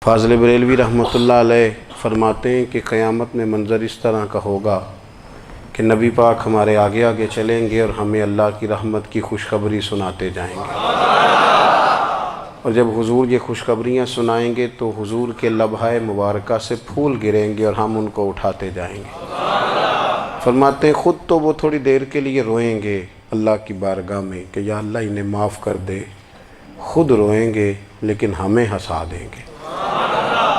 فاضل بریلوی رحمۃ اللہ علیہ فرماتے ہیں کہ قیامت میں منظر اس طرح کا ہوگا کہ نبی پاک ہمارے آگے آگے چلیں گے اور ہمیں اللہ کی رحمت کی خوشخبری سناتے جائیں گے، اور جب حضور یہ خوشخبریاں سنائیں گے تو حضور کے لبھائے مبارکہ سے پھول گریں گے اور ہم ان کو اٹھاتے جائیں گے۔ فرماتے ہیں خود تو وہ تھوڑی دیر کے لیے روئیں گے اللہ کی بارگاہ میں کہ یا اللہ انہیں معاف کر دے، خود روئیں گے لیکن ہمیں ہنسا دیں گے۔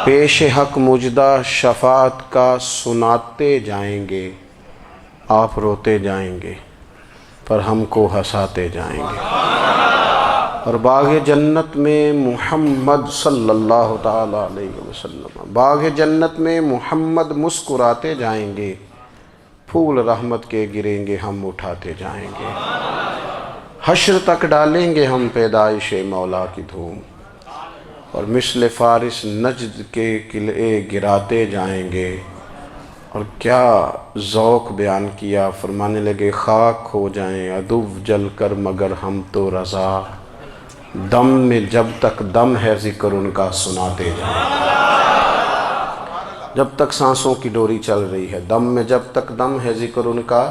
پیش حق مجدہ شفاعت کا سناتے جائیں گے، آپ روتے جائیں گے پر ہم کو ہنساتے جائیں گے۔ اور باغ جنت میں محمد صلی اللہ تعالیٰ علیہ وسلم، باغ جنت میں محمد مسکراتے جائیں گے، پھول رحمت کے گریں گے ہم اٹھاتے جائیں گے۔ حشر تک ڈالیں گے ہم پیدائش مولا کی دھوم، اور مثل فارس نجد کے قلعے گراتے جائیں گے۔ اور کیا ذوق بیان کیا، فرمانے لگے خاک ہو جائیں عدو جل کر مگر ہم تو رضا، دم میں جب تک دم ہے ذکر ان کا سناتے جائیں گے۔ جب تک سانسوں کی ڈوری چل رہی ہے، دم میں جب تک دم ہے ذکر ان کا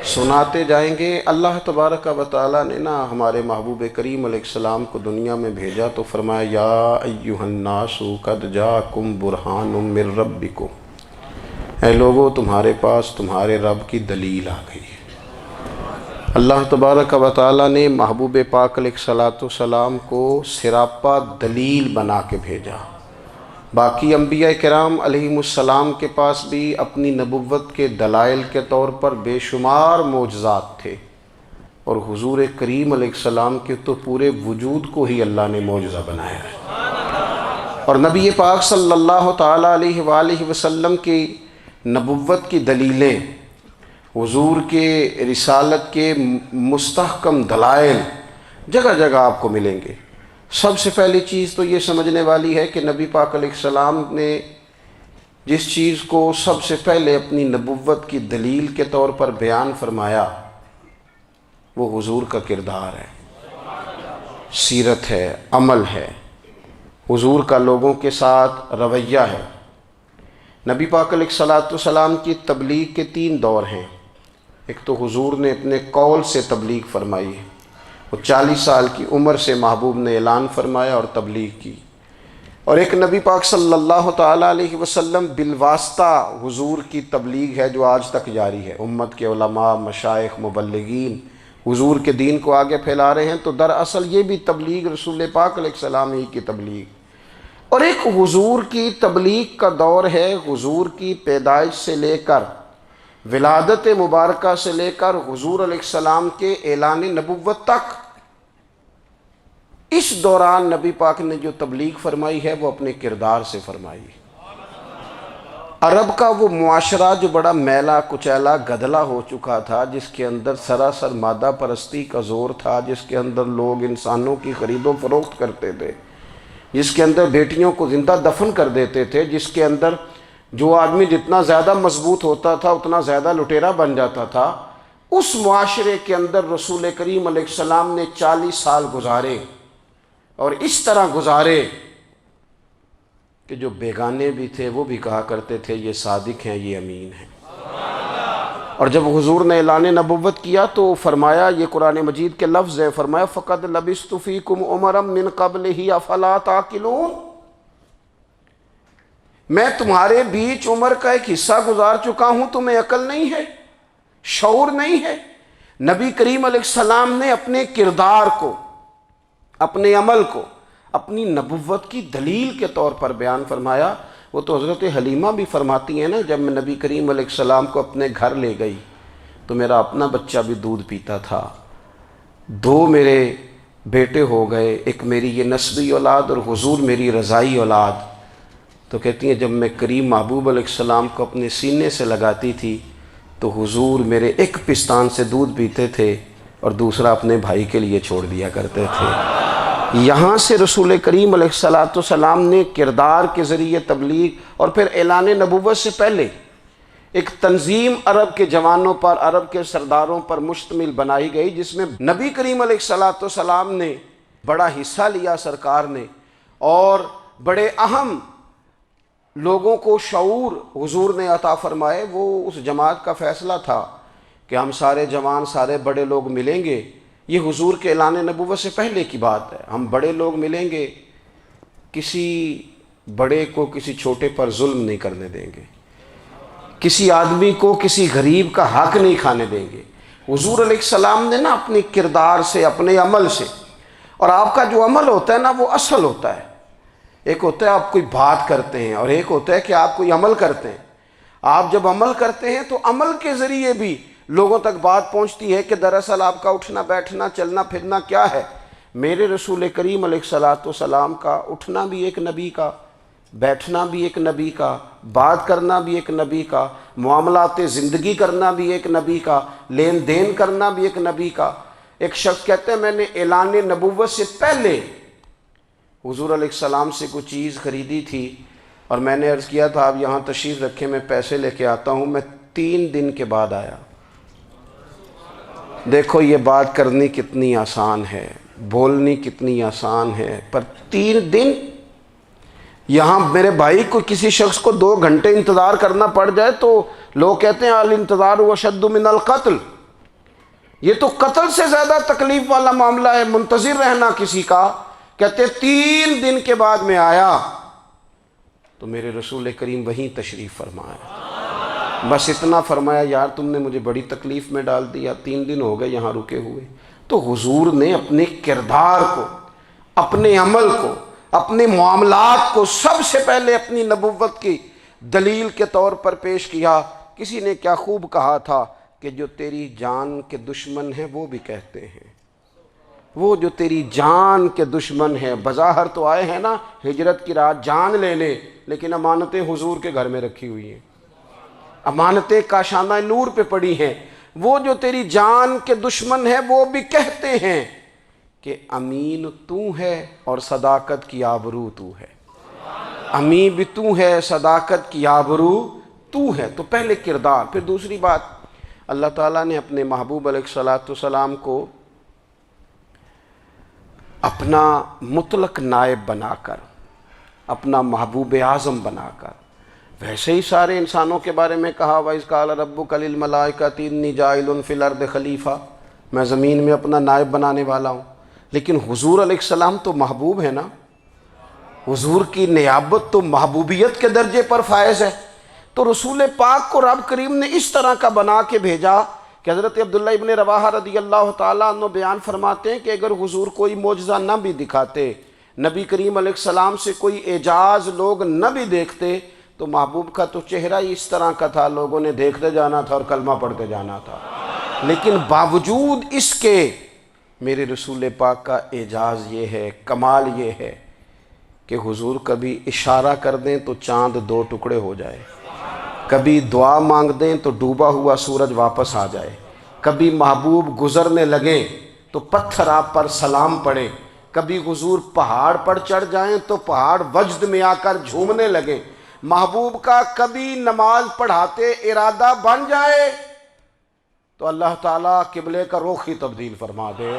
سناتے جائیں گے۔ اللہ تبارک و تعالیٰ نے ہمارے محبوب کریم علیہ السلام کو دنیا میں بھیجا تو فرمایا یا ایھا الناس قد جاءکم برہان من ربکم، اے لوگو تمہارے پاس تمہارے رب کی دلیل آ گئی ہے۔ اللہ تبارک و تعالیٰ نے محبوب پاک علیہ السلام کو سراپا دلیل بنا کے بھیجا۔ باقی انبیاء کرام علیہم السلام کے پاس بھی اپنی نبوت کے دلائل کے طور پر بے شمار معجزات تھے، اور حضور کریم علیہ السلام کے تو پورے وجود کو ہی اللہ نے معجزہ بنایا ہے۔ اور نبی پاک صلی اللہ تعالیٰ علیہ وآلہ وسلم کی نبوت کی دلیلیں، حضور کے رسالت کے مستحکم دلائل جگہ جگہ آپ کو ملیں گے۔ سب سے پہلی چیز تو یہ سمجھنے والی ہے کہ نبی پاک علیہ السلام نے جس چیز کو سب سے پہلے اپنی نبوت کی دلیل کے طور پر بیان فرمایا وہ حضور کا کردار ہے، سیرت ہے، عمل ہے، حضور کا لوگوں کے ساتھ رویہ ہے۔ نبی پاک علیہ السلام کی تبلیغ کے 3 دور ہیں۔ ایک تو حضور نے اپنے قول سے تبلیغ فرمائی ہے، وہ 40 سال کی عمر سے محبوب نے اعلان فرمایا اور تبلیغ کی۔ اور ایک نبی پاک صلی اللہ تعالیٰ علیہ وسلم بالواسطہ حضور کی تبلیغ ہے جو آج تک جاری ہے۔ امت کے علماء، مشائخ، مبلغین حضور کے دین کو آگے پھیلا رہے ہیں، تو دراصل یہ بھی تبلیغ رسول پاک علیہ السلام ہی کی تبلیغ۔ اور ایک حضور کی تبلیغ کا دور ہے، حضور کی پیدائش سے لے کر ولادت مبارکہ سے لے کر حضور علیہ السلام کے اعلان نبوت تک۔ اس دوران نبی پاک نے جو تبلیغ فرمائی ہے وہ اپنے کردار سے فرمائی ہے۔ عرب کا وہ معاشرہ جو بڑا میلا کچیلا گدلا ہو چکا تھا، جس کے اندر سراسر مادہ پرستی کا زور تھا، جس کے اندر لوگ انسانوں کی خرید و فروخت کرتے تھے، جس کے اندر بیٹیوں کو زندہ دفن کر دیتے تھے، جس کے اندر جو آدمی جتنا زیادہ مضبوط ہوتا تھا اتنا زیادہ لٹیرا بن جاتا تھا، اس معاشرے کے اندر رسول کریم علیہ السلام نے 40 سال گزارے، اور اس طرح گزارے کہ جو بیگانے بھی تھے وہ بھی کہا کرتے تھے یہ صادق ہیں، یہ امین ہیں۔ اور جب حضور نے اعلان نبوت کیا تو فرمایا، یہ قرآن مجید کے لفظ ہے، فرمایا فَقَدْ لَبِثْتُ فِيكُمْ عُمَرًا مِّن قَبْلِهِ أَفَلَا تَعْقِلُونَ، میں تمہارے بیچ عمر کا ایک حصہ گزار چکا ہوں، تمہیں عقل نہیں ہے، شعور نہیں ہے۔ نبی کریم علیہ السلام نے اپنے کردار کو، اپنے عمل کو اپنی نبوت کی دلیل کے طور پر بیان فرمایا۔ وہ تو حضرت حلیمہ بھی فرماتی ہیں نا، جب میں نبی کریم علیہ السلام کو اپنے گھر لے گئی تو میرا اپنا بچہ بھی دودھ پیتا تھا، 2 میرے بیٹے ہو گئے، ایک میری یہ نسبی اولاد اور حضور میری رضائی اولاد۔ تو کہتی ہیں جب میں کریم محبوب علیہ السلام کو اپنے سینے سے لگاتی تھی تو حضور میرے ایک پستان سے دودھ پیتے تھے اور دوسرا اپنے بھائی کے لیے چھوڑ دیا کرتے تھے۔ یہاں سے رسول کریم علیہ السلام نے کردار کے ذریعے تبلیغ، اور پھر اعلان نبوت سے پہلے ایک تنظیم عرب کے جوانوں پر، عرب کے سرداروں پر مشتمل بنائی گئی، جس میں نبی کریم علیہ السلام نے بڑا حصہ لیا سرکار نے، اور بڑے اہم لوگوں کو شعور حضور نے عطا فرمائے، وہ اس جماعت کا فیصلہ تھا کہ ہم سارے جوان، سارے بڑے لوگ ملیں گے۔ یہ حضور کے اعلان نبوت سے پہلے کی بات ہے۔ ہم بڑے لوگ ملیں گے، کسی بڑے کو کسی چھوٹے پر ظلم نہیں کرنے دیں گے، کسی آدمی کو کسی غریب کا حق نہیں کھانے دیں گے۔ حضور علیہ السلام نے نا اپنی کردار سے، اپنے عمل سے، اور آپ کا جو عمل ہوتا ہے نا وہ اصل ہوتا ہے۔ ایک ہوتا ہے آپ کوئی بات کرتے ہیں اور ایک ہوتا ہے کہ آپ کوئی عمل کرتے ہیں۔ آپ جب عمل کرتے ہیں تو عمل کے ذریعے بھی لوگوں تک بات پہنچتی ہے کہ دراصل آپ کا اٹھنا بیٹھنا چلنا پھرنا کیا ہے۔ میرے رسول کریم علیہ الصلاۃ والسلام کا اٹھنا بھی ایک نبی کا، بیٹھنا بھی ایک نبی کا، بات کرنا بھی ایک نبی کا، معاملات زندگی کرنا بھی ایک نبی کا، لین دین کرنا بھی ایک نبی کا۔ ایک شخص کہتے ہیں میں نے اعلان نبوت سے پہلے حضور علیہ السلام سے کوئی چیز خریدی تھی اور میں نے عرض کیا تھا آپ یہاں تشریف رکھیں، میں پیسے لے کے آتا ہوں۔ میں 3 دن کے بعد آیا۔ دیکھو یہ بات کرنی کتنی آسان ہے، بولنی کتنی آسان ہے، پر 3 دن یہاں میرے بھائی کو کسی شخص کو 2 گھنٹے انتظار کرنا پڑ جائے تو لوگ کہتے ہیں الانتظار اشد من القتل، یہ تو قتل سے زیادہ تکلیف والا معاملہ ہے منتظر رہنا کسی کا۔ کہتے 3 دن کے بعد میں آیا تو میرے رسول کریم وہیں تشریف فرمایا، بس اتنا فرمایا یار تم نے مجھے بڑی تکلیف میں ڈال دیا، 3 دن ہو گئے یہاں رکے ہوئے۔ تو حضور نے اپنے کردار کو، اپنے عمل کو، اپنے معاملات کو سب سے پہلے اپنی نبوت کی دلیل کے طور پر پیش کیا۔ کسی نے کیا خوب کہا تھا کہ جو تیری جان کے دشمن ہیں وہ بھی کہتے ہیں، وہ جو تیری جان کے دشمن ہیں، بظاہر تو آئے ہیں نا ہجرت کی رات جان لے لے، لیکن امانتیں حضور کے گھر میں رکھی ہوئی ہیں، امانتیں کاشانہ نور پہ پڑی ہیں۔ وہ جو تیری جان کے دشمن ہیں وہ بھی کہتے ہیں کہ امین تو ہے اور صداقت کی آبرو تو ہے، امین بھی تو ہے، صداقت کی آبرو تو ہے۔ تو پہلے کردار، پھر دوسری بات، اللہ تعالیٰ نے اپنے محبوب علیہ الصلاۃ والسلام کو اپنا مطلق نائب بنا کر، اپنا محبوب اعظم بنا کر، ویسے ہی سارے انسانوں کے بارے میں کہا وَإِذْ قَالَ رَبُّكَ لِلْمَلَائِكَةِ إِنِّي جَاعِلٌ فِي الْأَرْضِ خلیفہ، میں زمین میں اپنا نائب بنانے والا ہوں۔ لیکن حضور علیہ السلام تو محبوب ہے نا، حضور کی نیابت تو محبوبیت کے درجے پر فائز ہے۔ تو رسول پاک کو رب کریم نے اس طرح کا بنا کے بھیجا کہ حضرت عبداللہ ابن رواحہ رضی اللہ تعالیٰ عنہ بیان فرماتے ہیں کہ اگر حضور کوئی معجزہ نہ بھی دکھاتے، نبی کریم علیہ السلام سے کوئی اعجاز لوگ نہ بھی دیکھتے، تو محبوب کا تو چہرہ ہی اس طرح کا تھا، لوگوں نے دیکھتے جانا تھا اور کلمہ پڑھتے جانا تھا۔ لیکن باوجود اس کے میرے رسول پاک کا اعجاز یہ ہے، کمال یہ ہے کہ حضور کبھی اشارہ کر دیں تو چاند 2 ٹکڑے ہو جائے، کبھی دعا مانگ دیں تو ڈوبا ہوا سورج واپس آ جائے، کبھی محبوب گزرنے لگیں تو پتھر آپ پر سلام پڑے، کبھی حضور پہاڑ پر چڑھ جائیں تو پہاڑ وجد میں آ کر جھومنے لگیں، محبوب کا کبھی نماز پڑھاتے ارادہ بن جائے تو اللہ تعالیٰ قبلے کا رخ ہی تبدیل فرما دے۔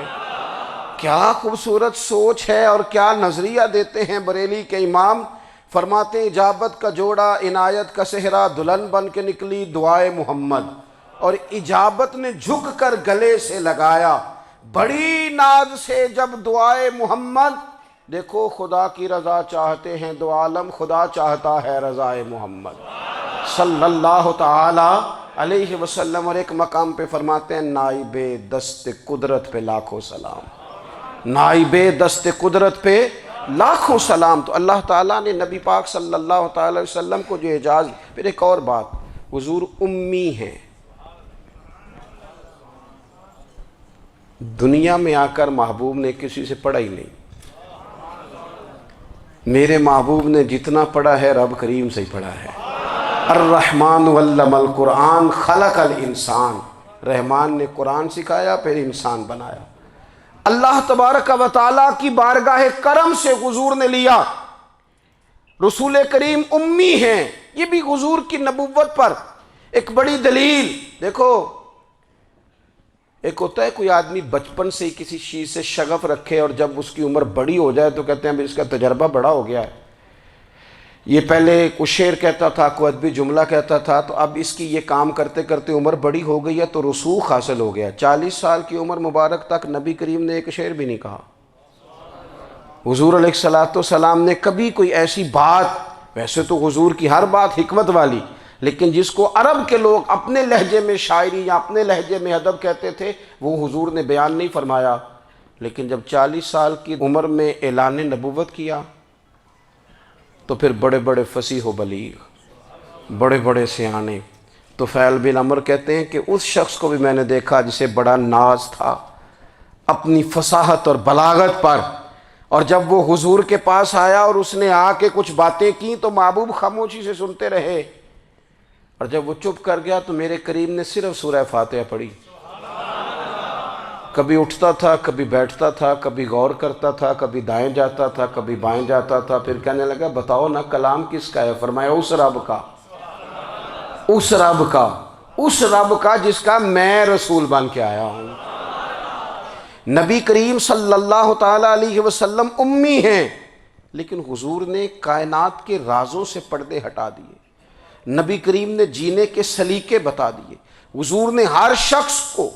کیا خوبصورت سوچ ہے اور کیا نظریہ دیتے ہیں بریلی کے امام۔ فرماتے ہیں اجابت کا جوڑا عنایت کا صحرا، دلہن بن کے نکلی دعائے محمد، اور اجابت نے جھک کر گلے سے لگایا بڑی ناز سے جب دعائے محمد۔ دیکھو خدا کی رضا چاہتے ہیں دو عالم، خدا چاہتا ہے رضائے محمد صلی اللہ تعالی علیہ وسلم۔ اور ایک مقام پہ فرماتے ہیں نائب دست قدرت پہ لاکھوں سلام، نائب دست قدرت پہ لاکھوں سلام۔ تو اللہ تعالیٰ نے نبی پاک صلی اللہ تعالی علیہ وسلم کو جو اعجاز۔ پھر ایک اور بات، حضور امی ہیں، دنیا میں آ کر محبوب نے کسی سے پڑھا ہی نہیں۔ میرے محبوب نے جتنا پڑھا ہے رب کریم سے ہی پڑھا ہے۔ الرحمن علم القرآن خلق الانسان، رحمان نے قرآن سکھایا پھر انسان بنایا۔ اللہ تبارک و تعالیٰ کی بارگاہ کرم سے حضور نے لیا۔ رسول کریم امی ہیں، یہ بھی حضور کی نبوت پر ایک بڑی دلیل۔ دیکھو ایک ہوتا ہے کوئی آدمی بچپن سے کسی چیز سے شغف رکھے اور جب اس کی عمر بڑی ہو جائے تو کہتے ہیں اس کا تجربہ بڑا ہو گیا ہے، یہ پہلے کچھ شعر کہتا تھا، کوئی ادبی جملہ کہتا تھا، تو اب اس کی یہ کام کرتے کرتے عمر بڑی ہو گئی ہے تو رسوخ حاصل ہو گیا۔ 40 سال کی عمر مبارک تک نبی کریم نے ایک شعر بھی نہیں کہا۔ حضور علیہ السلام نے کبھی کوئی ایسی بات، ویسے تو حضور کی ہر بات حکمت والی، لیکن جس کو عرب کے لوگ اپنے لہجے میں شاعری یا اپنے لہجے میں ادب کہتے تھے، وہ حضور نے بیان نہیں فرمایا۔ لیکن جب 40 سال کی عمر میں اعلان نبوت کیا تو پھر بڑے بڑے فصیح و بلیغ، بڑے بڑے سیانے طفیل بن عمرو کہتے ہیں کہ اس شخص کو بھی میں نے دیکھا جسے بڑا ناز تھا اپنی فصاحت اور بلاغت پر، اور جب وہ حضور کے پاس آیا اور اس نے آ کے کچھ باتیں کی تو محبوب خاموشی سے سنتے رہے، اور جب وہ چپ کر گیا تو میرے کریم نے صرف سورہ فاتحہ پڑھی۔ کبھی اٹھتا تھا، کبھی بیٹھتا تھا، کبھی غور کرتا تھا، کبھی دائیں جاتا تھا، کبھی بائیں جاتا تھا، پھر کہنے لگا بتاؤ نا کلام کس کا ہے؟ فرمایا اس رب کا، اس رب کا، اس رب کا جس کا میں رسول بن کے آیا ہوں۔ نبی کریم صلی اللہ تعالیٰ علیہ وسلم امی ہیں، لیکن حضور نے کائنات کے رازوں سے پردے ہٹا دیے، نبی کریم نے جینے کے سلیقے بتا دیے، حضور نے ہر شخص کو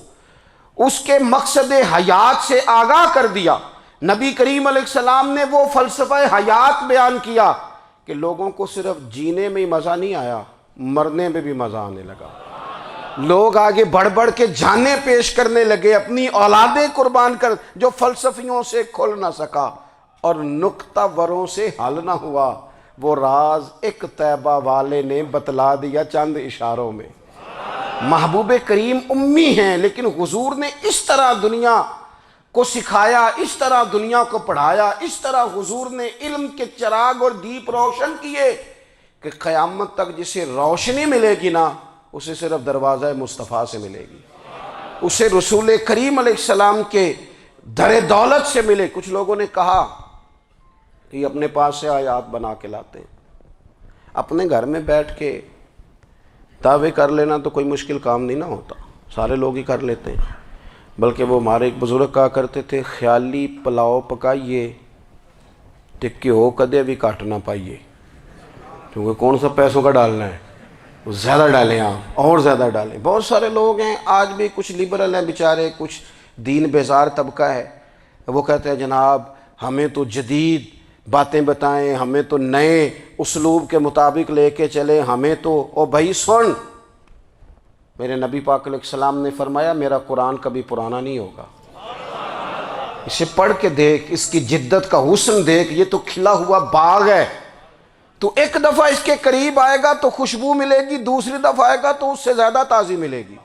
اس کے مقصد حیات سے آگاہ کر دیا۔ نبی کریم علیہ السلام نے وہ فلسفہ حیات بیان کیا کہ لوگوں کو صرف جینے میں ہی مزہ نہیں آیا، مرنے میں بھی مزہ آنے لگا۔ لوگ آگے بڑھ بڑھ کے جانیں پیش کرنے لگے، اپنی اولادیں قربان کر، جو فلسفیوں سے کھل نہ سکا اور نکتہ وروں سے حل نہ ہوا، وہ راز ایک طیبہ والے نے بتلا دیا چند اشاروں میں۔ محبوب کریم امی ہیں، لیکن حضور نے اس طرح دنیا کو سکھایا، اس طرح دنیا کو پڑھایا، اس طرح حضور نے علم کے چراغ اور دیپ روشن کیے کہ قیامت تک جسے روشنی ملے گی نا، اسے صرف دروازہ مصطفیٰ سے ملے گی، اسے رسول کریم علیہ السلام کے در دولت سے ملے۔ کچھ لوگوں نے کہا کہ یہ اپنے پاس سے آیات بنا کے لاتے ہیں، اپنے گھر میں بیٹھ کے دعوے کر لینا تو کوئی مشکل کام نہیں نہ ہوتا، سارے لوگ ہی کر لیتے ہیں۔ بلکہ وہ ہمارے ایک بزرگ کہا کرتے تھے، خیالی پلاؤ پکائیے ٹکی ہو کدے بھی کاٹ نہ پائیے، کیونکہ کون سا پیسوں کا ڈالنا ہے، زیادہ ڈالیں آپ اور زیادہ ڈالیں۔ بہت سارے لوگ ہیں آج بھی، کچھ لبرل ہیں بیچارے، کچھ دین بیزار طبقہ ہے، وہ کہتے ہیں جناب ہمیں تو جدید باتیں بتائیں، ہمیں تو نئے اسلوب کے مطابق لے کے چلیں، ہمیں تو او بھائی سن، میرے نبی پاک علیہ السلام نے فرمایا میرا قرآن کبھی پرانا نہیں ہوگا، اسے پڑھ کے دیکھ، اس کی جدت کا حسن دیکھ، یہ تو کھلا ہوا باغ ہے، تو ایک دفعہ اس کے قریب آئے گا تو خوشبو ملے گی، دوسری دفعہ آئے گا تو اس سے زیادہ تازی ملے گی،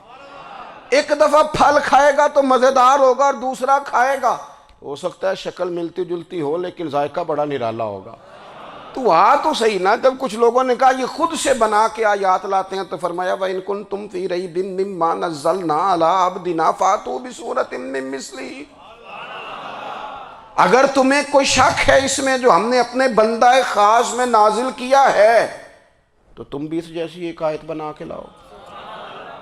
ایک دفعہ پھل کھائے گا تو مزیدار ہوگا اور دوسرا کھائے گا ہو سکتا ہے شکل ملتی جلتی ہو لیکن ذائقہ بڑا نرالا ہوگا۔ تو تو صحیح نا، جب کچھ لوگوں نے کہا یہ خود سے بنا کے آیات لاتے ہیں تو فرمایا وَإِن كُنتُمْ فِي رَيْبٍ مِّمَّا نَزَّلْنَا عَلَىٰ عَبْدِنَا فَأْتُوا بِسُورَةٍ مِّن مِّثْلِهِ، اگر تمہیں کوئی شک ہے اس میں جو ہم نے اپنے بندہ خاص میں نازل کیا ہے تو تم بھی اس جیسی ایک آیت بنا کے لاؤ۔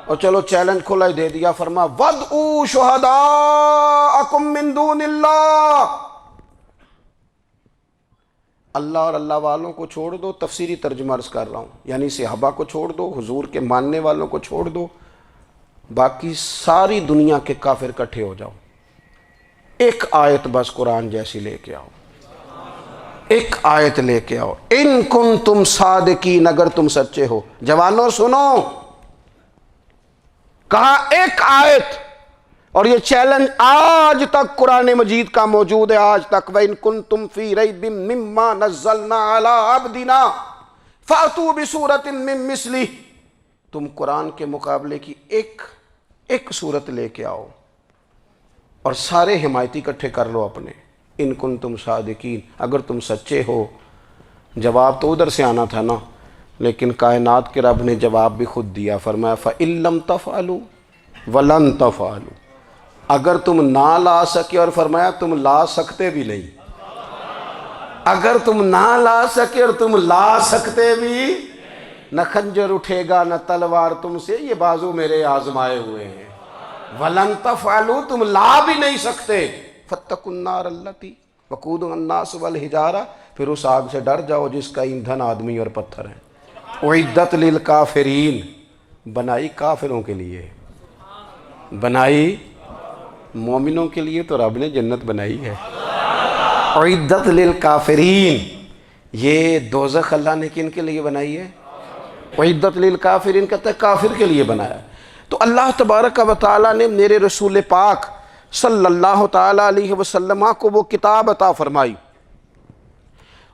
اور چلو چیلنج کھلا ہی دے دیا، فرما وَادْعُوا شُهَدَاءَكُم مِّن دُونِ اللَّهِ، اللہ اور اللہ والوں کو چھوڑ دو، تفسیری ترجمہ عرض کر رہا ہوں، یعنی صحابہ کو چھوڑ دو، حضور کے ماننے والوں کو چھوڑ دو، باقی ساری دنیا کے کافر اکٹھے ہو جاؤ، ایک آیت بس قرآن جیسی لے کے آؤ، ایک آیت لے کے آؤ، ان کنتم صادقین، اگر تم سچے ہو۔ جوانوں سنو، کہا ایک آیت، اور یہ چیلنج آج تک قرآن مجید کا موجود ہے، آج تک وَإِن كُنتُمْ فِي رَيْبٍ مِّمَّا نَزَّلْنَا عَلَىٰ عَبْدِنَا فَأْتُوا بِسُورَةٍ مِّن مِّثْلِهِ، تم قرآن کے مقابلے کی ایک صورت لے کے آؤ اور سارے حمایتی اکٹھے کر لو اپنے، ان کنتم صادقین، اگر تم سچے ہو۔ جواب تو ادھر سے آنا تھا نا، لیکن کائنات کے رب نے جواب بھی خود دیا، فرمایا فَإِن لَّمْ تَفْعَلُوا وَلَن تَفْعَلُوا، اگر تم نہ لا سکے، اور فرمایا تم لا سکتے بھی نہیں، اگر تم نہ لا سکے اور تم لا سکتے بھی، نہ خنجر اٹھے گا نہ تلوار تم سے، یہ بازو میرے آزمائے ہوئے ہیں، وَلَن تَفْعَلُوا، تم لا بھی نہیں سکتے، فَاتَّقُوا النَّارَ الَّتِي وَقُودُهَا النَّاسُ وَالْحِجَارَةُ، پھر اس آگ سے ڈر جاؤ جس کا ایندھن آدمی اور پتھر ہے۔ اعدت للکافرین، بنائی کافروں کے لیے، بنائی مومنوں کے لیے تو رب نے جنت بنائی ہے۔ اعدت للکافرین، یہ دوزخ اللہ نے کن کے لیے بنائی ہے؟ اعدت للکافرین کہتا ہے کافر کے لیے بنایا۔ تو اللہ تبارک و تعالیٰ نے میرے رسول پاک صلی اللہ تعالیٰ علیہ وسلم کو وہ کتاب عطا فرمائی،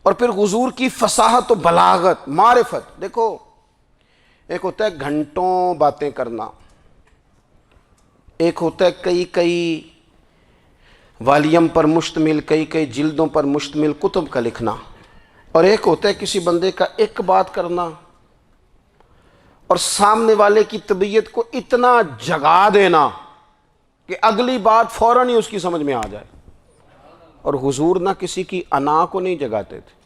اور پھر حضور کی فصاحت و بلاغت، معرفت۔ دیکھو ایک ہوتا ہے گھنٹوں باتیں کرنا، ایک ہوتا ہے کئی کئی والیم پر مشتمل، کئی کئی جلدوں پر مشتمل کتب کا لکھنا، اور ایک ہوتا ہے کسی بندے کا ایک بات کرنا اور سامنے والے کی طبیعت کو اتنا جگا دینا کہ اگلی بات فوراً ہی اس کی سمجھ میں آ جائے۔ اور حضور نہ کسی کی انا کو نہیں جگاتے تھے۔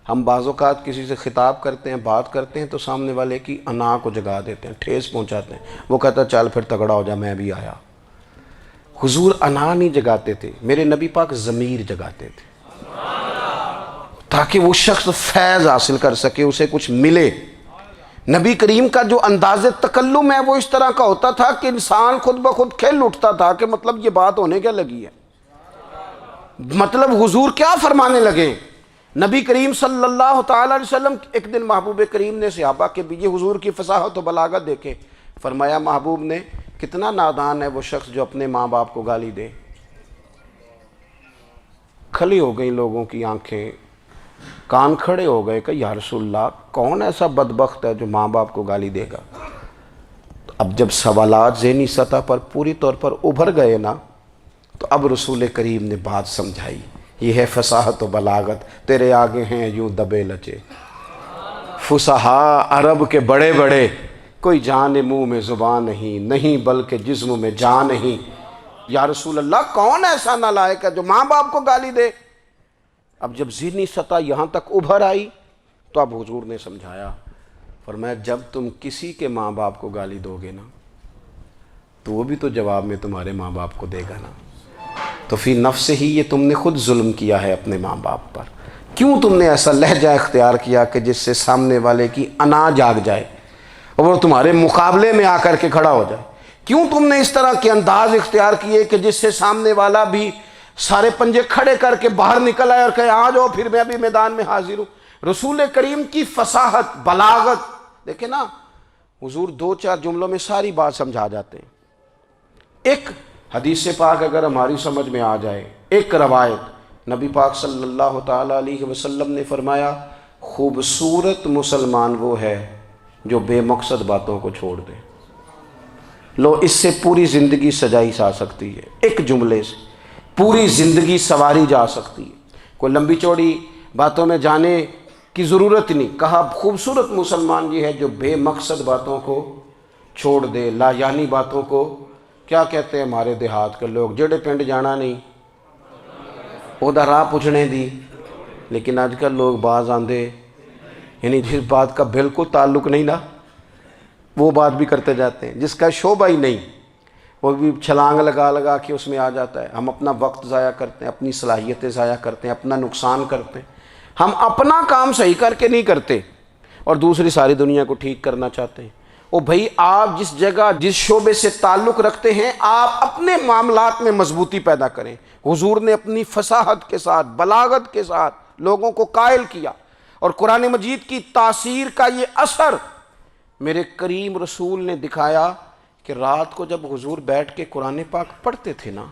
ہم بعض اوقات کسی سے خطاب کرتے ہیں، بات کرتے ہیں تو سامنے والے کی انا کو جگا دیتے ہیں، ٹھیس پہنچاتے ہیں، وہ کہتا ہے چل پھر تگڑا ہو جا میں بھی آیا۔ حضور انا نہیں جگاتے تھے، میرے نبی پاک ضمیر جگاتے تھے تاکہ وہ شخص فیض حاصل کر سکے، اسے کچھ ملے۔ نبی کریم کا جو انداز تکلم ہے وہ اس طرح کا ہوتا تھا کہ انسان خود بخود کھل اٹھتا تھا کہ مطلب یہ بات ہونے کیا لگی ہے، مطلب حضور کیا فرمانے لگے۔ نبی کریم صلی اللہ تعالیٰ علیہ وسلم، ایک دن محبوب کریم نے صحابہ کے بیچ حضور کی فصاحت و بلاغت دیکھے، فرمایا محبوب نے کتنا نادان ہے وہ شخص جو اپنے ماں باپ کو گالی دے۔ کھلی ہو گئی لوگوں کی آنکھیں، کان کھڑے ہو گئے کہ یا رسول اللہ کون ایسا بدبخت ہے جو ماں باپ کو گالی دے گا۔ اب جب سوالات ذہنی سطح پر پوری طور پر ابھر گئے نا، تو اب رسول کریم نے بات سمجھائی۔ یہ ہے فصاحت و بلاغت، تیرے آگے ہیں یوں دبے لچے فصحاء عرب کے بڑے بڑے، کوئی جان منہ میں زبان نہیں بلکہ جسم میں جان نہیں۔ یا رسول اللہ کون ایسا نالائق ہے جو ماں باپ کو گالی دے؟ اب جب ذہنی سطح یہاں تک ابھر آئی تو اب حضور نے سمجھایا، فرمایا جب تم کسی کے ماں باپ کو گالی دو گے نا تو وہ بھی تو جواب میں تمہارے ماں باپ کو دے گا نا، تو فی نفس ہی یہ تم نے خود ظلم کیا ہے اپنے ماں باپ پر۔ کیوں تم نے ایسا لہجہ اختیار کیا کہ جس سے سامنے والے کی انا جاگ جائے اور وہ تمہارے مقابلے میں آ کر کے کھڑا ہو جائے؟ کیوں تم نے اس طرح کے انداز اختیار کیے کہ جس سے سامنے والا بھی سارے پنجے کھڑے کر کے باہر نکل آئے اور کہے آ جاؤ پھر میں بھی میدان میں حاضر ہوں؟ رسول کریم کی فصاحت، بلاغت دیکھیں نا، حضور دو چار جملوں میں ساری بات سمجھا جاتے ہیں۔ ایک حدیث پاک اگر ہماری سمجھ میں آ جائے، ایک روایت نبی پاک صلی اللہ تعالیٰ علیہ وسلم نے فرمایا خوبصورت مسلمان وہ ہے جو بے مقصد باتوں کو چھوڑ دے۔ لو اس سے پوری زندگی سجائی جا سکتی ہے، ایک جملے سے پوری زندگی سواری جا سکتی ہے، کوئی لمبی چوڑی باتوں میں جانے کی ضرورت نہیں۔ کہا خوبصورت مسلمان یہ ہے جو بے مقصد باتوں کو چھوڑ دے، لا یعنی باتوں کو، کیا کہتے ہیں ہمارے دیہات کے لوگ، جڑے پنڈ جانا نہیں اودا راہ پوچھنے دی۔ لیکن آج کل لوگ باز آندے یعنی جس بات کا بالکل تعلق نہیں نا وہ بات بھی کرتے جاتے ہیں، جس کا شعبہ ہی نہیں وہ بھی چھلانگ لگا لگا کے اس میں آ جاتا ہے۔ ہم اپنا وقت ضائع کرتے ہیں، اپنی صلاحیتیں ضائع کرتے ہیں، اپنا نقصان کرتے ہیں۔ ہم اپنا کام صحیح کر کے نہیں کرتے اور دوسری ساری دنیا کو ٹھیک کرنا چاہتے ہیں۔ او بھائی آپ جس جگہ جس شعبے سے تعلق رکھتے ہیں آپ اپنے معاملات میں مضبوطی پیدا کریں۔ حضور نے اپنی فصاحت کے ساتھ، بلاغت کے ساتھ لوگوں کو قائل کیا، اور قرآن مجید کی تاثیر کا یہ اثر میرے کریم رسول نے دکھایا کہ رات کو جب حضور بیٹھ کے قرآن پاک پڑھتے تھے نا،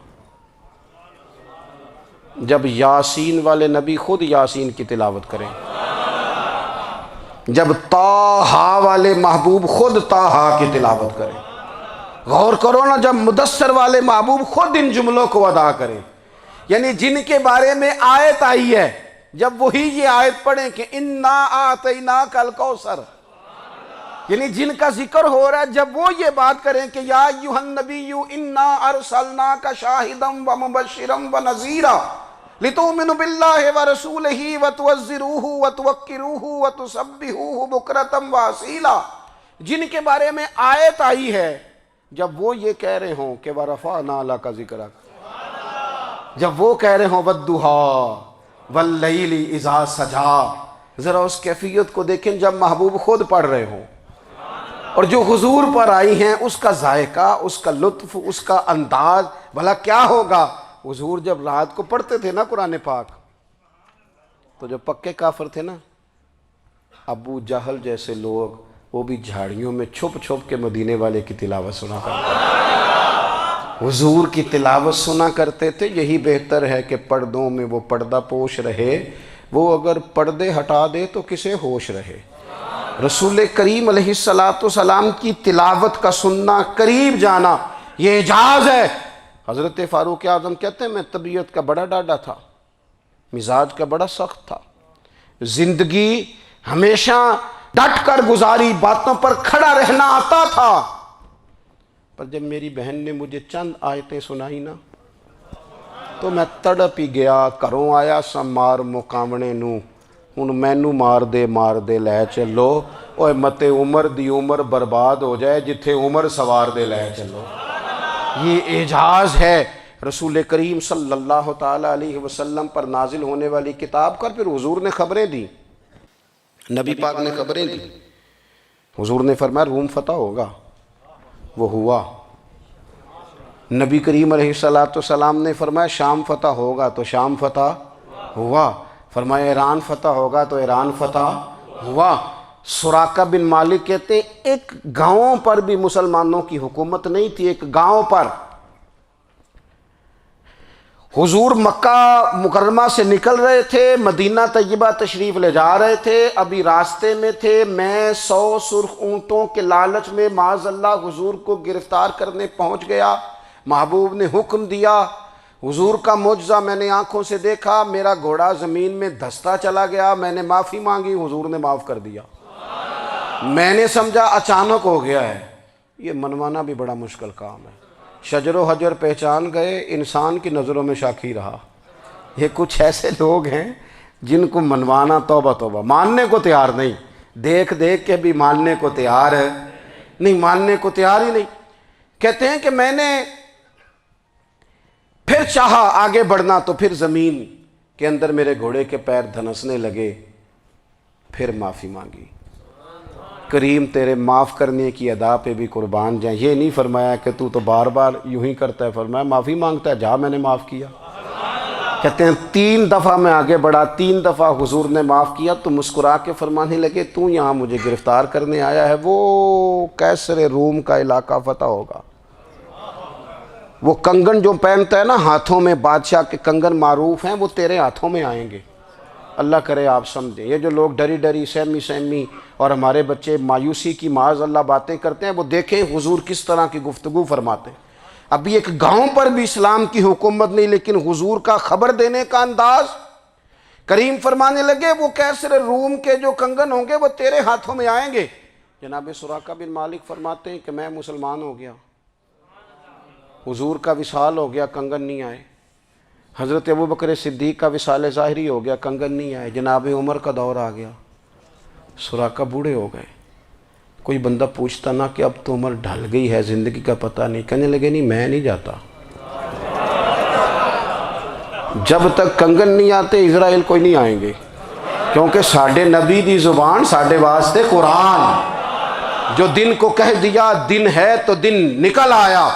جب یاسین والے نبی خود یاسین کی تلاوت کریں، جب طٰہٰ والے محبوب خود طٰہٰ کی تلاوت کریں، غور کرو نا جب مدثر والے محبوب خود ان جملوں کو ادا کریں، یعنی جن کے بارے میں آیت آئی ہے جب وہی یہ آیت پڑھیں کہ اِنَّا أَعْطَيْنَاكَ الْكَوْثَرَ، یعنی جن کا ذکر ہو رہا ہے جب وہ یہ بات کریں کہ یا ایھا النبی انا ارسلناک شاہدا ومبشرا ونذیرا لتؤمنوا باللہ ورسولہ وتعزروہ وتوقروہ وتسبحوہ بکرۃ واصیلا، جن کے بارے میں آیت آئی ہے جب وہ یہ کہہ رہے ہوں کہ ورفعنا لک ذکرک، جب وہ کہہ رہے ہوں والضحیٰ واللیل اذا سجا، ذرا اس کیفیت کو دیکھیں جب محبوب خود پڑھ رہے ہوں، اور جو حضور پر آئی ہیں اس کا ذائقہ، اس کا لطف، اس کا انداز بھلا کیا ہوگا۔ حضور جب رات کو پڑھتے تھے نا قرآن پاک، تو جو پکے کافر تھے نا، ابو جہل جیسے لوگ، وہ بھی جھاڑیوں میں چھپ چھپ کے مدینے والے کی تلاوت سنا کرتے تھے، حضور کی تلاوت سنا کرتے تھے۔ یہی بہتر ہے کہ پردوں میں وہ پردہ پوش رہے، وہ اگر پردے ہٹا دے تو کسے ہوش رہے۔ رسول کریم علیہ السلام کی تلاوت کا سننا، قریب جانا، یہ اعجاز ہے۔ حضرت فاروق اعظم کہتے ہیں میں طبیعت کا بڑا ڈاڈا تھا، مزاج کا بڑا سخت تھا، زندگی ہمیشہ ڈٹ کر گزاری، باتوں پر کھڑا رہنا آتا تھا، پر جب میری بہن نے مجھے چند آیتیں سنائی نا تو میں تڑپ ہی گیا۔ کروں آیا سا مار مقامنے نو، ہن مینو مار دے لے چلو، اوے متے عمر دی عمر برباد ہو جائے، جتھے عمر سوار دے لے چلو۔ یہ اعجاز ہے رسول کریم صلی اللہ تعالیٰ علیہ وسلم پر نازل ہونے والی کتاب کا۔ پھر حضور نے خبریں دی، نبی پاک نے خبریں دی۔ حضور نے فرمایا روم فتح ہوگا، وہ ہوا۔ نبی کریم علیہ السلام نے فرمایا شام فتح ہوگا، تو شام فتح ہوا۔ فرمایا ایران فتح ہوگا، تو ایران فتح ہوا۔ سراقہ بن مالک کہتے ہیں ایک گاؤں پر بھی مسلمانوں کی حکومت نہیں تھی، ایک گاؤں پر۔ حضور مکہ مکرمہ سے نکل رہے تھے، مدینہ طیبہ تشریف لے جا رہے تھے، ابھی راستے میں تھے، میں 100 سرخ اونٹوں کے لالچ میں معاذ اللہ حضور کو گرفتار کرنے پہنچ گیا۔ محبوب نے حکم دیا، حضور کا معجزہ میں نے آنکھوں سے دیکھا، میرا گھوڑا زمین میں دھستا چلا گیا، میں نے معافی مانگی، حضور نے معاف کر دیا۔ میں نے سمجھا اچانک ہو گیا ہے۔ یہ منوانا بھی بڑا مشکل کام ہے۔ شجر و حجر پہچان گئے، انسان کی نظروں میں شاکی رہا۔ یہ کچھ ایسے لوگ ہیں جن کو منوانا توبہ توبہ، ماننے کو تیار نہیں، دیکھ دیکھ کے بھی ماننے کو تیار ہے نہیں، ماننے کو تیار ہی نہیں۔ کہتے ہیں کہ میں نے پھر چاہا آگے بڑھنا، تو پھر زمین کے اندر میرے گھوڑے کے پیر دھنسنے لگے، پھر معافی مانگی۔ کریم تیرے معاف کرنے کی ادا پہ بھی قربان جائیں۔ یہ نہیں فرمایا کہ تو بار بار یوں ہی کرتا ہے، فرمایا معافی مانگتا ہے، جا میں نے معاف کیا۔ کہتے ہیں 3 دفعہ میں آگے بڑھا، 3 دفعہ حضور نے معاف کیا، تو مسکرا کے فرمانے لگے تو یہاں مجھے گرفتار کرنے آیا ہے، وہ کیسر روم کا علاقہ فتح ہوگا۔ وہ کنگن جو پہنتا ہے نا ہاتھوں میں، بادشاہ کے کنگن معروف ہیں، وہ تیرے ہاتھوں میں آئیں گے۔ اللہ کرے آپ سمجھیں۔ یہ جو لوگ ڈری ڈری سہمی اور ہمارے بچے مایوسی کی معاذ اللہ باتیں کرتے ہیں، وہ دیکھیں حضور کس طرح کی گفتگو فرماتے ہیں۔ ابھی ایک گاؤں پر بھی اسلام کی حکومت نہیں، لیکن حضور کا خبر دینے کا انداز۔ کریم فرمانے لگے وہ کیسر روم کے جو کنگن ہوں گے وہ تیرے ہاتھوں میں آئیں گے۔ جناب سراقہ بن مالک فرماتے ہیں کہ میں مسلمان ہو گیا، حضور کا وصال ہو گیا، کنگن نہیں آئے۔ حضرت ابوبکر صدیق کا وصال ظاہری ہو گیا، کنگن نہیں آئے۔ جناب عمر کا دور آ گیا، سراقہ بوڑھے ہو گئے۔ کوئی بندہ پوچھتا نا کہ اب تو عمر ڈھل گئی ہے، زندگی کا پتہ نہیں، کہنے لگے نہیں میں نہیں جاتا، جب تک کنگن نہیں آتے اسرائیل کوئی نہیں آئیں گے، کیونکہ ساڈے نبی دی زبان ساڈے واسطے قرآن۔ جو دن کو کہہ دیا دن ہے تو دن نکل آیا،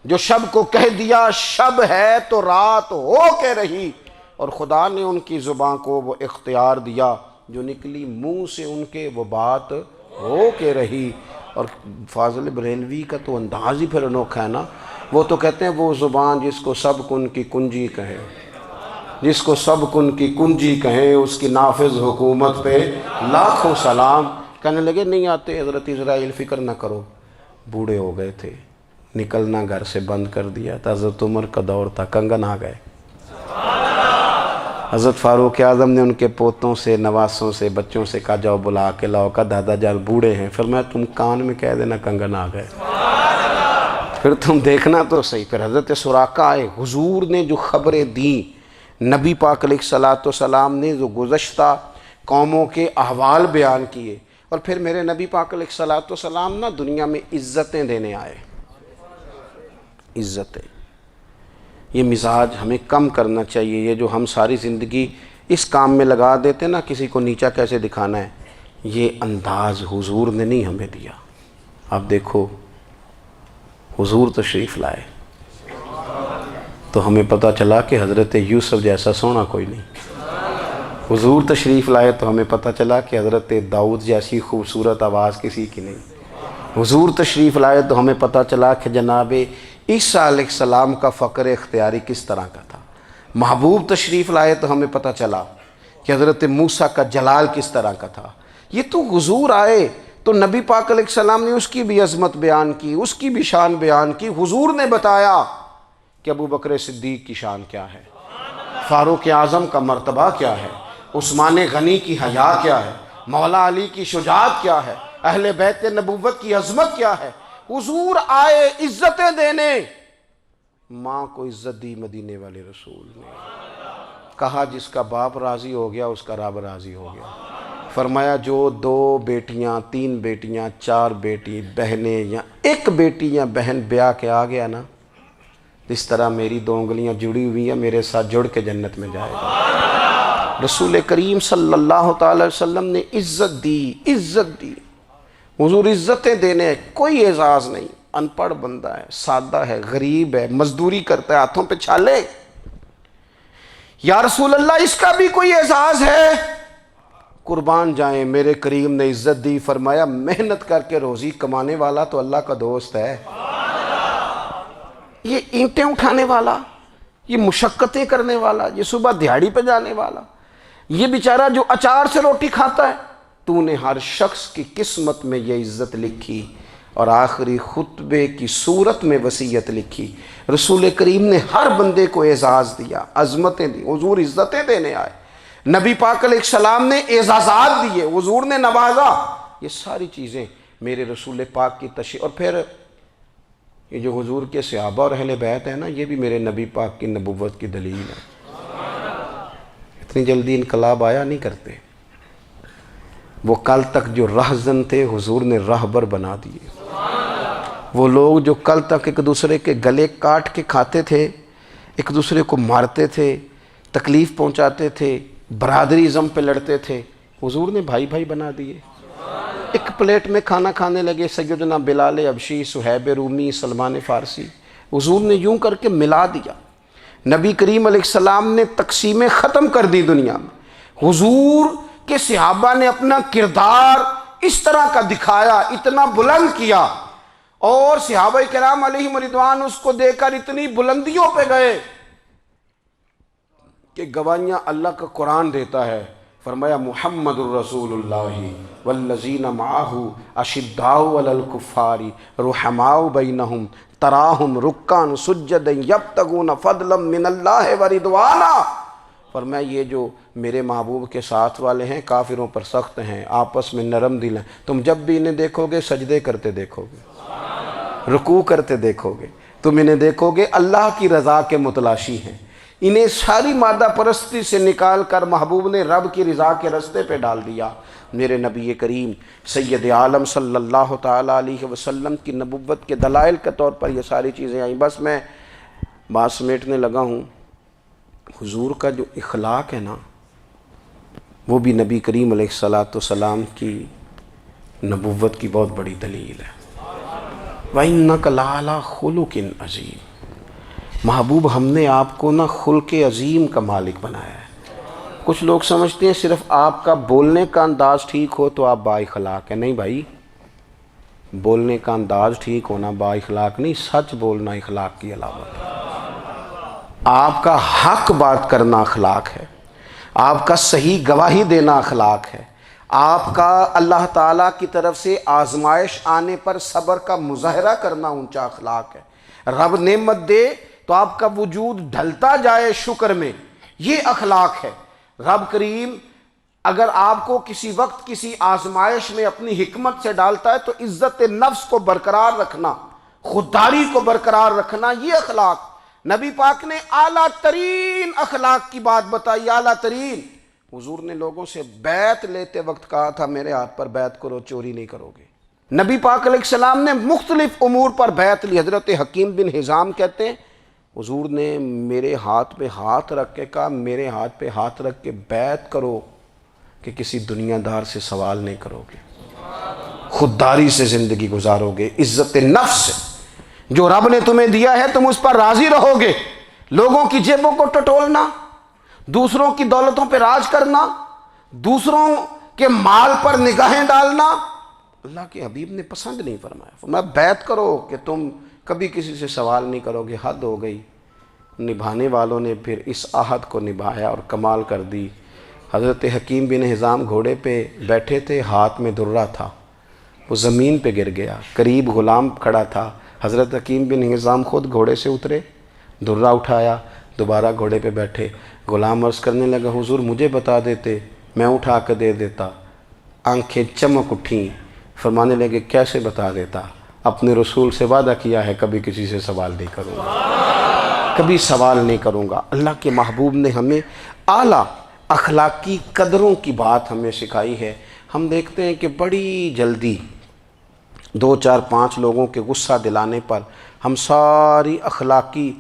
جو شب کو کہہ دیا شب ہے تو رات ہو کے رہی، اور خدا نے ان کی زبان کو وہ اختیار دیا، جو نکلی منہ سے ان کے وہ بات ہو کے رہی۔ اور فاضل بریلوی کا تو انداز ہی پھر انوکھا ہے نا، وہ تو کہتے ہیں وہ زبان جس کو سب کن کی کنجی کہے، جس کو سب کن کی کنجی کہیں، اس کی نافذ حکومت پہ لاکھوں سلام۔ کہنے لگے نہیں آتے حضرت اسرائیل، فکر نہ کرو، بوڑھے ہو گئے تھے، نکلنا گھر سے بند کر دیا تھا، حضرت عمر کا دور تھا، کنگن آ گئے۔ حضرت فاروق اعظم نے ان کے پوتوں سے، نواسوں سے، بچوں سے کہا جاؤ بلا کے لاؤ، کہا دادا جان بوڑھے ہیں، فرمایا تم کان میں کہہ دینا کنگن آ گئے، پھر تم دیکھنا تو صحیح۔ پھر حضرت سراقہ آئے، حضور نے جو خبریں دیں، نبی پاک علیہ السلام نے جو گزشتہ قوموں کے احوال بیان کیے، اور پھر میرے نبی پاک علیہ السلام نا دنیا میں عزتیں دینے آئے، عزتیں۔ یہ مزاج ہمیں کم کرنا چاہیے، یہ جو ہم ساری زندگی اس کام میں لگا دیتے نا کسی کو نیچا کیسے دکھانا ہے، یہ انداز حضور نے نہیں ہمیں دیا۔ اب دیکھو حضور تشریف لائے تو ہمیں پتہ چلا کہ حضرت یوسف جیسا سونا کوئی نہیں، حضور تشریف لائے تو ہمیں پتہ چلا کہ حضرت داؤد جیسی خوبصورت آواز کسی کی نہیں، حضور تشریف لائے تو ہمیں پتہ چلا کہ جناب عیسیٰ علیہ السلام کا فقر اختیاری کس طرح کا تھا، محبوب تشریف لائے تو ہمیں پتہ چلا کہ حضرت موسیٰ کا جلال کس طرح کا تھا۔ یہ تو حضور آئے تو نبی پاک علیہ السلام نے اس کی بھی عظمت بیان کی، اس کی بھی شان بیان کی، حضور نے بتایا کہ ابو بکر صدیق کی شان کیا ہے، فاروق اعظم کا مرتبہ کیا ہے، عثمان غنی کی حیا کیا ہے، مولا علی کی شجاعت کیا ہے، اہل بیت نبوت کی عظمت کیا ہے۔ حضور آئے عزتیں دینے، ماں کو عزت دی مدینے والے رسول نے، کہا جس کا باپ راضی ہو گیا اس کا رب راضی ہو گیا، فرمایا جو 2 بیٹیاں 3 بیٹیاں 4 بیٹی بہنیں یا 1 بیٹی یا بہن بیاہ کے آ گیا نا، اس طرح میری 2 انگلیاں جڑی ہوئی ہیں میرے ساتھ جڑ کے جنت میں جائے گا۔ رسول کریم صلی اللہ تعالی وسلم نے عزت دی، حضور عزتیں دینے، کوئی اعزاز نہیں، ان پڑھ بندہ ہے، سادہ ہے، غریب ہے، مزدوری کرتا ہے، ہاتھوں پہ چھالے، یا رسول اللہ اس کا بھی کوئی اعزاز ہے؟ قربان جائیں، میرے کریم نے عزت دی، فرمایا محنت کر کے روزی کمانے والا تو اللہ کا دوست ہے، یہ اینٹیں اٹھانے والا، یہ مشقتیں کرنے والا، یہ صبح دیہڑی پہ جانے والا، یہ بیچارہ جو اچار سے روٹی کھاتا ہے، تو نے ہر شخص کی قسمت میں یہ عزت لکھی اور آخری خطبے کی صورت میں وصیت لکھی۔ رسول کریم نے ہر بندے کو اعزاز دیا، عظمتیں دی، حضور عزتیں دینے آئے، نبی پاک علیہ السلام نے اعزازات دیے، حضور نے نوازا، یہ ساری چیزیں میرے رسول پاک کی تشریف۔ اور پھر یہ جو حضور کے صحابہ اور اہل بیت ہیں نا، یہ بھی میرے نبی پاک کی نبوت کی دلیل ہے۔ اتنی جلدی انقلاب آیا نہیں کرتے، وہ کل تک جو رہزن تھے حضور نے راہبر بنا دیے، وہ لوگ جو کل تک ایک دوسرے کے گلے کاٹ کے کھاتے تھے، ایک دوسرے کو مارتے تھے، تکلیف پہنچاتے تھے، برادری ازم پہ لڑتے تھے، حضور نے بھائی بھائی بنا دیے، ایک پلیٹ میں کھانا کھانے لگے، سیدنا بلال حبشی، صہیب رومی، سلمان فارسی، حضور نے یوں کر کے ملا دیا۔ نبی کریم علیہ السلام نے تقسیمیں ختم کر دی دنیا میں، حضور کے صحابہ نے اپنا کردار اس طرح کا دکھایا، اتنا بلند کیا، اور صحابہ کرام علیہم رضوان اس کو دے کر اتنی بلندیوں پہ گئے کہ گواہیاں اللہ کا قرآن دیتا ہے۔ فرمایا محمد الرسول اللہ والذین معہ اشداء علی الکفار رحماء بینہم تراہم رکعا سجدا یبتغون فضلا من اللہ ورضوانا۔ فرمایا یہ جو میرے محبوب کے ساتھ والے ہیں کافروں پر سخت ہیں، آپس میں نرم دل ہیں، تم جب بھی انہیں دیکھو گے سجدے کرتے دیکھو گے، رکوع کرتے دیکھو گے، تم انہیں دیکھو گے اللہ کی رضا کے متلاشی ہیں۔ انہیں ساری مادہ پرستی سے نکال کر محبوب نے رب کی رضا کے رستے پہ ڈال دیا۔ میرے نبی کریم سید عالم صلی اللہ تعالیٰ علیہ وسلم کی نبوت کے دلائل کے طور پر یہ ساری چیزیں آئیں۔ بس میں بات سمیٹنے لگا ہوں، حضور کا جو اخلاق ہے نا، وہ بھی نبی کریم علیہ السلام کی نبوت کی بہت بڑی دلیل ہے۔ وَإِنَّكَ لَعَلَىٰ خُلُقٍ عَظِيمٍ۔ محبوب ہم نے آپ کو نا خلق عظیم کا مالک بنایا ہے۔ کچھ لوگ سمجھتے ہیں صرف آپ کا بولنے کا انداز ٹھیک ہو تو آپ با اخلاق ہیں، نہیں بھائی، بولنے کا انداز ٹھیک ہونا با اخلاق نہیں، سچ بولنا اخلاق کی علامت ہے۔ آپ کا حق بات کرنا اخلاق ہے، آپ کا صحیح گواہی دینا اخلاق ہے، آپ کا اللہ تعالیٰ کی طرف سے آزمائش آنے پر صبر کا مظاہرہ کرنا اونچا اخلاق ہے۔ رب نعمت دے تو آپ کا وجود ڈھلتا جائے شکر میں، یہ اخلاق ہے۔ رب کریم اگر آپ کو کسی وقت کسی آزمائش میں اپنی حکمت سے ڈالتا ہے تو عزت نفس کو برقرار رکھنا، خودداری کو برقرار رکھنا، یہ اخلاق۔ نبی پاک نے اعلیٰ ترین اخلاق کی بات بتائی، اعلیٰ ترین۔ حضور نے لوگوں سے بیعت لیتے وقت کہا تھا میرے ہاتھ پر بیعت کرو، چوری نہیں کرو گے۔ نبی پاک علیہ السلام نے مختلف امور پر بیعت لی۔ حضرت حکیم بن حزام کہتے ہیں حضور نے میرے ہاتھ پہ ہاتھ رکھ کے کہا میرے ہاتھ پہ ہاتھ رکھ کے بیعت کرو کہ کسی دنیا دار سے سوال نہیں کرو گے، خودداری سے زندگی گزارو گے، عزت نفس سے، جو رب نے تمہیں دیا ہے تم اس پر راضی رہو گے، لوگوں کی جیبوں کو ٹٹولنا، دوسروں کی دولتوں پہ راج کرنا، دوسروں کے مال پر نگاہیں ڈالنا اللہ کے حبیب نے پسند نہیں فرمایا۔ فرمایا بیعت کرو کہ تم کبھی کسی سے سوال نہیں کرو گے۔ حد ہو گئی، نبھانے والوں نے پھر اس عہد کو نبھایا اور کمال کر دی۔ حضرت حکیم بن حزام گھوڑے پہ بیٹھے تھے، ہاتھ میں درہ تھا، وہ زمین پہ گر گیا، قریب غلام کھڑا تھا، حضرت حکیم بن حزام خود گھوڑے سے اترے، درہ اٹھایا، دوبارہ گھوڑے پہ بیٹھے۔ غلام عرض کرنے لگا حضور مجھے بتا دیتے میں اٹھا کے دے دیتا۔ آنکھیں چمک اٹھیں، فرمانے لگے کیسے بتا دیتا؟ اپنے رسول سے وعدہ کیا ہے کبھی کسی سے سوال نہیں کروں گا، کبھی سوال نہیں کروں گا۔ اللہ کے محبوب نے ہمیں اعلیٰ اخلاقی قدروں کی بات ہمیں سکھائی ہے۔ ہم دیکھتے ہیں کہ بڑی جلدی 2 4 5 لوگوں کے غصہ دلانے پر ہم ساری اخلاقی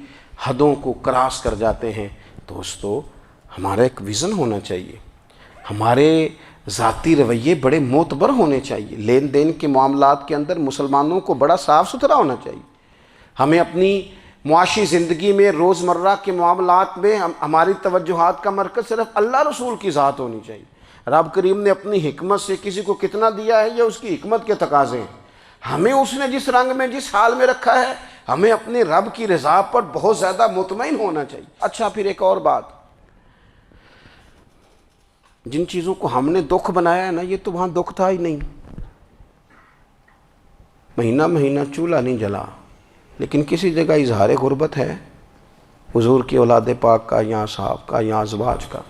حدوں کو کراس کر جاتے ہیں۔ دوستو ہمارا ایک ویژن ہونا چاہیے، ہمارے ذاتی رویے بڑے معتبر ہونے چاہیے، لین دین کے معاملات کے اندر مسلمانوں کو بڑا صاف ستھرا ہونا چاہیے۔ ہمیں اپنی معاشی زندگی میں روزمرہ کے معاملات میں ہماری توجہات کا مرکز صرف اللہ رسول کی ذات ہونی چاہیے۔ رب کریم نے اپنی حکمت سے کسی کو کتنا دیا ہے یہ اس کی حکمت کے تقاضے ہیں، ہمیں اس نے جس رنگ میں جس حال میں رکھا ہے ہمیں اپنے رب کی رضا پر بہت زیادہ مطمئن ہونا چاہیے۔ اچھا پھر ایک اور بات، جن چیزوں کو ہم نے دکھ بنایا ہے نا یہ تو وہاں دکھ تھا ہی نہیں، مہینہ مہینہ چولہا نہیں جلا، لیکن کسی جگہ اظہار غربت ہے حضور کی اولاد پاک کا یا صحاب کا یا ازواج کا،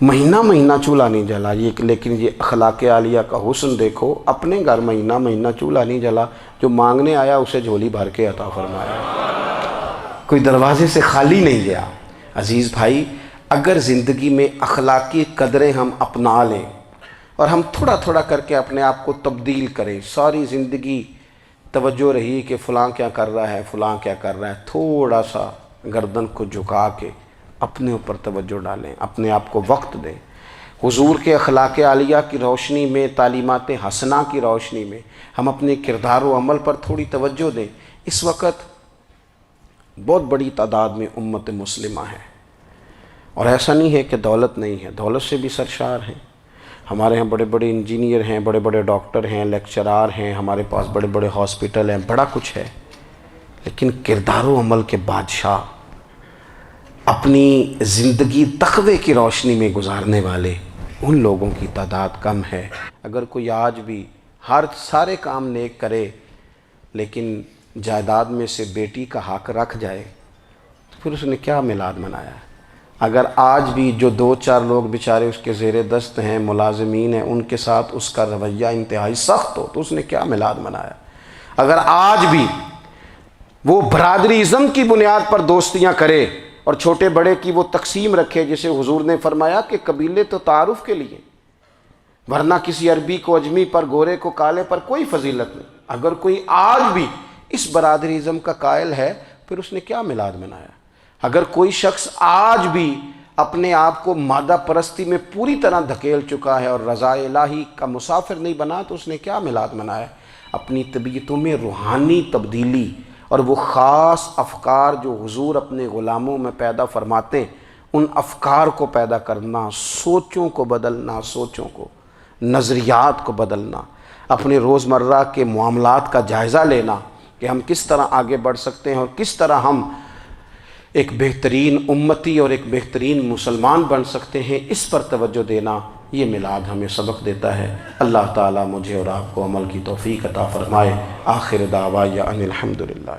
مہینہ مہینہ چولہا نہیں جلا۔ لیکن یہ اخلاق عالیہ کا حسن دیکھو، اپنے گھر مہینہ مہینہ چولہا نہیں جلا، جو مانگنے آیا اسے جھولی بھر کے عطا فرمایا، کوئی دروازے سے خالی نہیں گیا۔ عزیز بھائی اگر زندگی میں اخلاقی قدریں ہم اپنا لیں اور ہم تھوڑا تھوڑا کر کے اپنے آپ کو تبدیل کریں، ساری زندگی توجہ رہی کہ فلاں کیا کر رہا ہے فلاں کیا کر رہا ہے، تھوڑا سا گردن کو جھکا کے اپنے اوپر توجہ ڈالیں، اپنے آپ کو وقت دیں، حضور کے اخلاق عالیہ کی روشنی میں، تعلیمات حسنہ کی روشنی میں ہم اپنے کردار و عمل پر تھوڑی توجہ دیں۔ اس وقت بہت بڑی تعداد میں امت مسلمہ ہے، اور ایسا نہیں ہے کہ دولت نہیں ہے، دولت سے بھی سرشار ہیں، ہمارے ہاں بڑے بڑے انجینئر ہیں، بڑے بڑے ڈاکٹر ہیں، لیکچرار ہیں، ہمارے پاس بڑے بڑے ہاسپٹل ہیں، بڑا کچھ ہے، لیکن کردار و عمل کے بادشاہ، اپنی زندگی تقوی کی روشنی میں گزارنے والے ان لوگوں کی تعداد کم ہے۔ اگر کوئی آج بھی سارے کام نیک کرے لیکن جائیداد میں سے بیٹی کا حق رکھ جائے تو پھر اس نے کیا میلاد منایا ہے؟ اگر آج بھی جو 2 4 لوگ بیچارے اس کے زیر دست ہیں، ملازمین ہیں، ان کے ساتھ اس کا رویہ انتہائی سخت ہو تو اس نے کیا میلاد منایا؟ اگر آج بھی وہ برادری ازم کی بنیاد پر دوستیاں کرے اور چھوٹے بڑے کی وہ تقسیم رکھے، جسے حضور نے فرمایا کہ قبیلے تو تعارف کے لیے، ورنہ کسی عربی کو اجمی پر، گورے کو کالے پر کوئی فضیلت نہیں۔ اگر کوئی آج بھی اس برادری ازم کا قائل ہے پھر اس نے کیا میلاد منایا؟ اگر کوئی شخص آج بھی اپنے آپ کو مادہ پرستی میں پوری طرح دھکیل چکا ہے اور رضا الہی کا مسافر نہیں بنا تو اس نے کیا میلاد منایا؟ اپنی طبیعتوں میں روحانی تبدیلی اور وہ خاص افکار جو حضور اپنے غلاموں میں پیدا فرماتے ہیں، ان افکار کو پیدا کرنا، سوچوں کو بدلنا، سوچوں کو، نظریات کو بدلنا، اپنے روزمرہ کے معاملات کا جائزہ لینا کہ ہم کس طرح آگے بڑھ سکتے ہیں اور کس طرح ہم ایک بہترین امتی اور ایک بہترین مسلمان بن سکتے ہیں، اس پر توجہ دینا، یہ میلاد ہمیں سبق دیتا ہے۔ اللہ تعالیٰ مجھے اور آپ کو عمل کی توفیق عطا فرمائے۔ آخر دعوایا ان الحمدللہ۔